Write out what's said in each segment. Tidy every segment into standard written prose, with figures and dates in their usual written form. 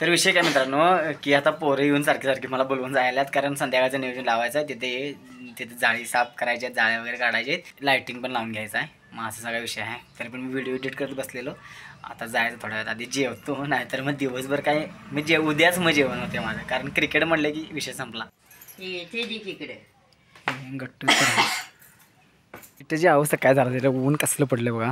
तर विषय काय मित्रांनो की आता पोरं येऊन सारखी मला बोलवून जायलात, कारण संध्याकाळचं नियोजन लावायचं आहे. तिथे जाळी साफ करायची आहेत, जाळ्या वगैरे काढायचे, लायटिंग पण लावून घ्यायचं आहे. मग असा सगळा विषय आहे. तरी पण मी व्हिडिओ एडिट करत बसलेलो. आता जायचं थोड्या वेळात, आधी जेवतो, नाहीतर मग दिवसभर काय मी उद्याच मग जेवण होते माझं, कारण क्रिकेट म्हणलं की विषय संपला. गट्टू इथे जी अवस्था काय झालं, त्याला ऊन कसलं पडलं बघा,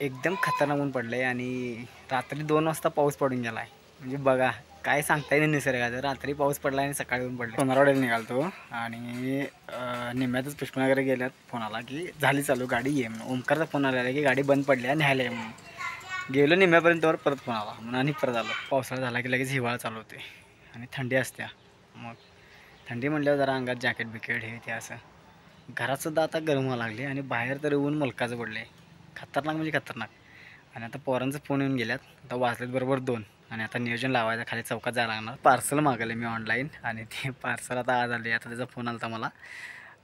एकदम खतरनाक ऊन पडलं आहे. आणि रात्री 2 वाजता पाऊस पडून गेला आहे. म्हणजे बघा काय सांगता येईल निसर्गाचं. रात्री पाऊस पडला आणि सकाळी ऊन पडलं. सोनारवाड्याला निघालतो आणि निम्म्यातच पुष्पनगरला गेल्यात. फोन आला की झाली चालू गाडी ये म्हणून. ओमकारचा फोन आलेला की गाडी बंद पडली आहे, न्यायला ये म्हणून. गेलो निम्म्यापर्यंतवर परत फोन आला म्हणून आणि परत आलो. पावसाळा झाला की लगेच हिवाळा चालू होते आणि थंडी असत्या. मग थंडी म्हटल्यावर जरा अंगात जॅकेट बिकेट हे ते असं. घरातसुद्धा आता गरम व्हायला लागले आणि बाहेर तर ऊन मुलकाचं पडलं आहे. खतरनाक म्हणजे खतरनाक. आणि आता पोरांचं फोन येऊन गेल्यात. आता वाजलेत बरोबर 2 आणि आता नियोजन लावायचं, खाली चौकात जायला लागणार. पार्सल मागवलं मी ऑनलाईन आणि ते पार्सल आता आज आले. आता त्याचा फोन आला होता मला,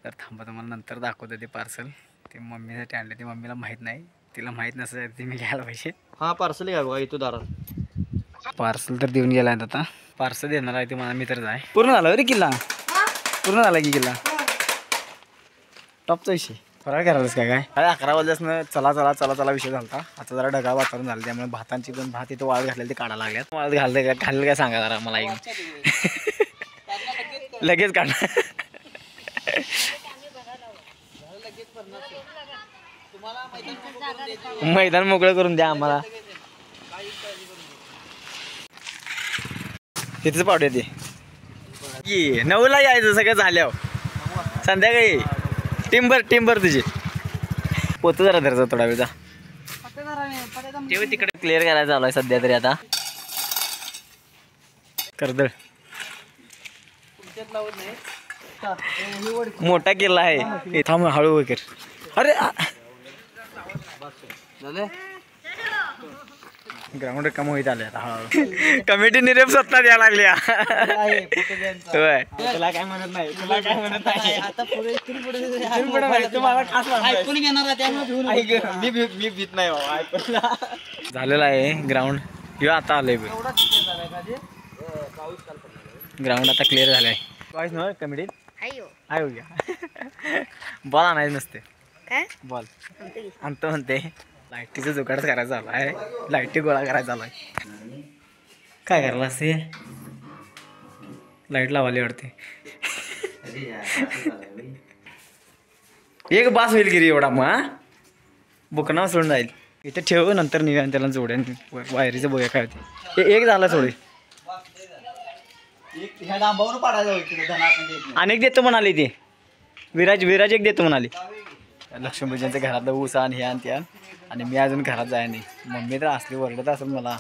तर थांबा तुम्हाला नंतर दाखवतो ते पार्सल. ते मम्मीसाठी आणले, ते मम्मीला माहीत नाही, तिला माहीत नसेल ते मी घ्यायला पाहिजे. हां पार्सल घ्या बघा इथं दारात. पार्सल तर देऊन गेला आहे. आता पार्सल देणार आहे ते मला मित्रच आहे. पूर्ण झालं रे किल्ला, पूर्ण झाला की किल्ला टॉपचा विषय. फराळ करायलाच काय 11 वाजल्यापासून चला विषय झाला. आता जरा ढगाळ वातावरण झालं, त्यामुळे भातांची पण भात इथं वाळत घातलेले ते काढायला लागल्यात. वाळत घाललं काय सांगा जरा मला एक लगेच काढा. मैदान मोकळं करून द्या आम्हाला. तिथेच पावडे ते 9ला यायचं सगळं झाल्यावर. संध्याकाळी टिंबर तुझी पोत जरा धरायचा थोडा वेळचा. तिकडे क्लिअर करायला चालू आहे सध्या तरी. आता कर्दळ मोठा किल्ला आहे. थांब हळू वगैरे. अरे ग्राउंड कम होईत आले आता हळूहळू. कमिटी निरेप सत्ता द्यायला लागल्या. तुला काय म्हणत नाही, मी भीत नाही बाबा. झालेला आहे ग्राउंड. किंवा आता आलंय ग्राउंड, आता क्लिअर झालंय. वाईस ना कमिटीत आहे उद्या. बॉल आणायचं नसते, बॉल आणतो म्हणते. लाईटीचं जुगाडच करायचं झालं आहे, लाईटी गोळा करायचा झाला आहे. काय करायला असते, लाईट लावायला वाटते. एक बास होईल गिरी एवढा मग बुकना सोडून जाईल. इथे ठेव, नंतर निघा त्याला जोड्या वायरीचं बघूया काय होते. एक झाला सोडे, अनेक देतो म्हणाले ते. विराज एक देतो म्हणाले. लक्ष्मीपूजनच्या घरातलं ऊस आण हे आण ते आण, आणि मी अजून घरात जाय नाही. मम्मी तर असली ओरडत असेल मला.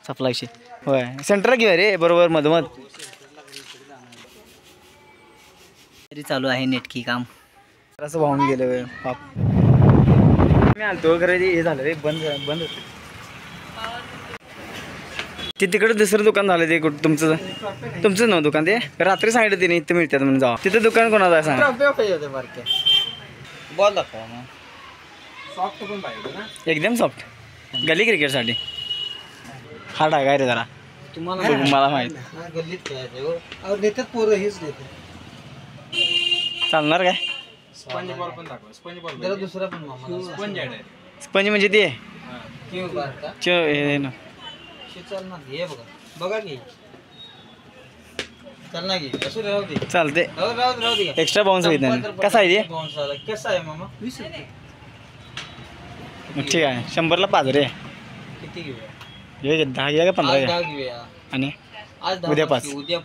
सप्लायशी होय सेंटर घेऊया रे बरोबर मधोमध. तरी चालू आहे नेटकी काम. असं वाहून गेलं पाप. मी आलतो खरं हे झालं रे, बंद होतं ते. तिकडे दुसरं दुकान झालं ते. तुमचं नाव दुकान ते रात्री सांगितलं तिने इथं मिळतात म्हणून जावा. तिथं दुकान कोणाचं आहे सांगा. बॉल दाखवा मग. सॉफ्ट पण पाहिजे ना, एकदम सॉफ्ट. गली क्रिकेटसाठी हा डागा रे जरा. तुम्हाला मला माहित गल्लीत खेळायचं देतात पोरं, हेच देतात. चालणार काय. स्पंज बॉल पण दाखवा. स्पंज बॉल जरा दुसरा पण स्पंज आहे. स्पंज म्हणजे ते हे ना चालणार. हे बघा की चालणार की असं राहू दे. चालते, राहू दे. एक्स्ट्रा बाउन्स होईल. कसा आहे ते. बाउन्स आला कसा आहे मामा. 20 रुपये. ठीक आहे 100ला 5 रे. किती घेऊया. हे 10 घ्या का 15 घ्या. 10 घेऊया आणि आज उद्या 5 घेऊया.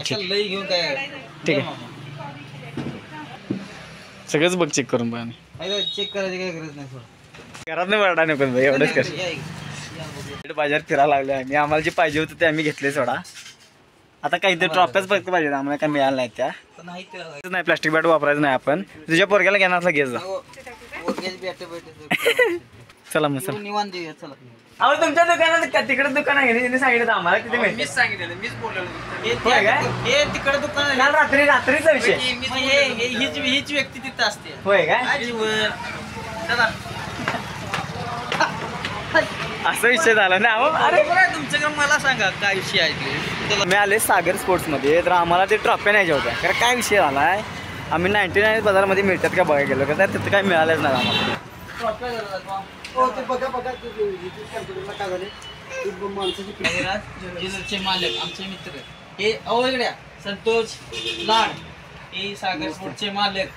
कशाला लई घेऊन काय. ठीक आहे सगळंच बघ चेक करून बघ. चेक करायची काय गरज नाही. घरात नाही वरडा नको भाई, एवढंच कर. बाजार फिरायला लागलो आहे मी. आम्हाला जे पाहिजे होतं ते आम्ही घेतले सोडा. आता काहीतरी ट्रॉफ्याच फक्त पाहिजे, आम्हाला काय मिळालं नाही त्या. नाही प्लास्टिक बॅट वापरायचं नाही आपण. तुझ्या पोरग्याला घेणार असला घेत जा. चला मग चला निवांत देऊया. चला अहो तुमच्या दुकानात तिकडे दुकान आहे तिने सांगितलं आम्हाला किती माहिती. मीच सांगितलेलं, मीच बोललेलो. हे तिकडे दुकान आहे. काल रात्रीचा विषय. हीच व्यक्ती तिथं असते. होय काय. चला असा विषय झाला ना अहो. अरे तुमच्याकडे मला सांगा काय विषय आहे ते. मी आले सागर स्पोर्ट्समध्ये तर आम्हाला ते ट्रॉफी नाही होत्या कारण काय विषय झाला आहे आम्ही 99 बाजारमध्ये मिळतात का बघायला गेलो का तर तिथं काही मिळालंच नाही आम्हाला. चे मालक आमचे मित्र हे अवघड्या संतोष लाड हे सागर स्पोर्टचे मालक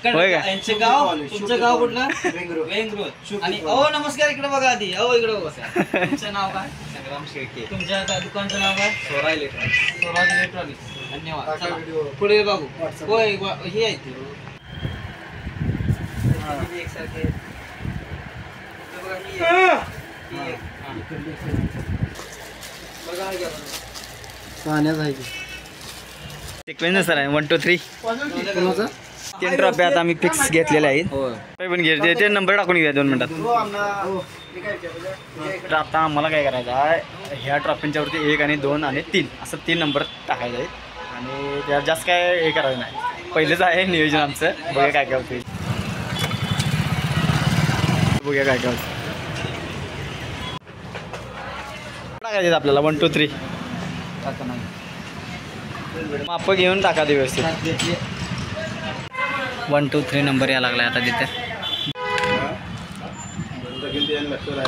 होय का? यांचे गाव तुमचं गाव कुठलं वेंगरुळ आणि नमस्कार इकडे बघा आधी इकडे बघा तुमचं नाव काय संग्राम शेळके तुमच्या दुकानचं नाव काय स्वराज इलेक्ट्रॉनिक्स धन्यवाद चला पुढे बघू होय हे आहे ते एकसारखे सिक्वेन्स सर आहे 1 2 3 तीन ट्रॉफी आता आम्ही फिक्स घेतलेल्या आहेत. पण घे ते नंबर टाकून घेऊया 2 मिनिटात. तर आता आम्हाला काय करायचं आहे ह्या ट्रॉफींच्या वरती 1 आणि 2 आणि 3 असं 3 नंबर टाकायचे आहेत आणि त्यात जास्त काय हे करायचं नाही. पहिलेच आहे नियोजन आमचं. बघूया काय काय होतं बघूया काय काय होतं टाकायचे आपल्याला 1 2 3 माप घेऊन टाका ते व्यवस्थित. 1 2 3 नंबर या लागला आता तिथे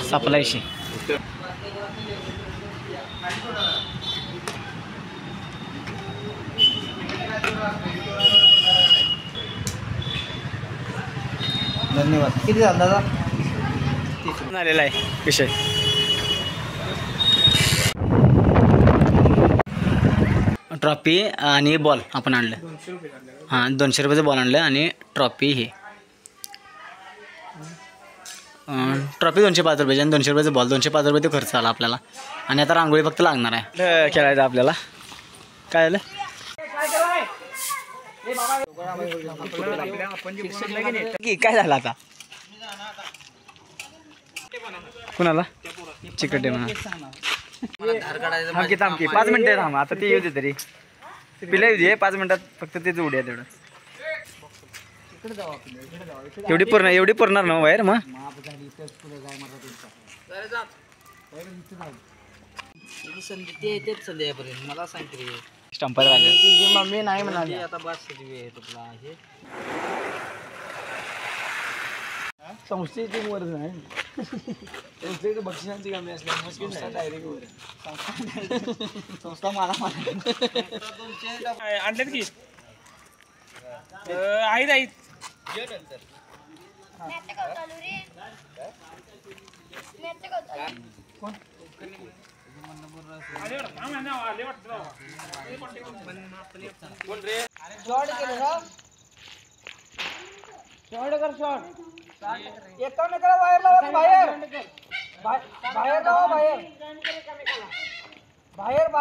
सप्लायशी. धन्यवाद किती झालं दादा आलेला आहे विषय. ट्रॉफी आणि बॉल आपण आणलं. हां 200 रुपयाचं बॉल आणलं आणि ट्रॉफी हे ट्रॉफी 205 रुपयाची आणि 200 रुपयाचं बॉल 205 रुपये तो खर्च आला आपल्याला. आणि आता रांगोळी फक्त लागणार आहे खेळायचं आपल्याला. काय झालं की काय झालं आता कुणाला चिकट म्हणा थांबकी 5 मिनिटं थांब आता ते येऊ दे तरी पिला येऊ दे 5 मिनिटात फक्त तेच उड्या तेवढं एवढी पुरणार ना बाहेर मग मला सांगते स्टंपर मम्मी नाही म्हणाली आता बस तुला हे संस्थेची वर नाही संस्थेकडे बक्षिसांची कमी असल्यामुळे डायरेक्ट वर संस्था मला आणलेत की आहेत शॉर्ट कर शॉर्ट एकावन्न करा वायर लावा बाहेर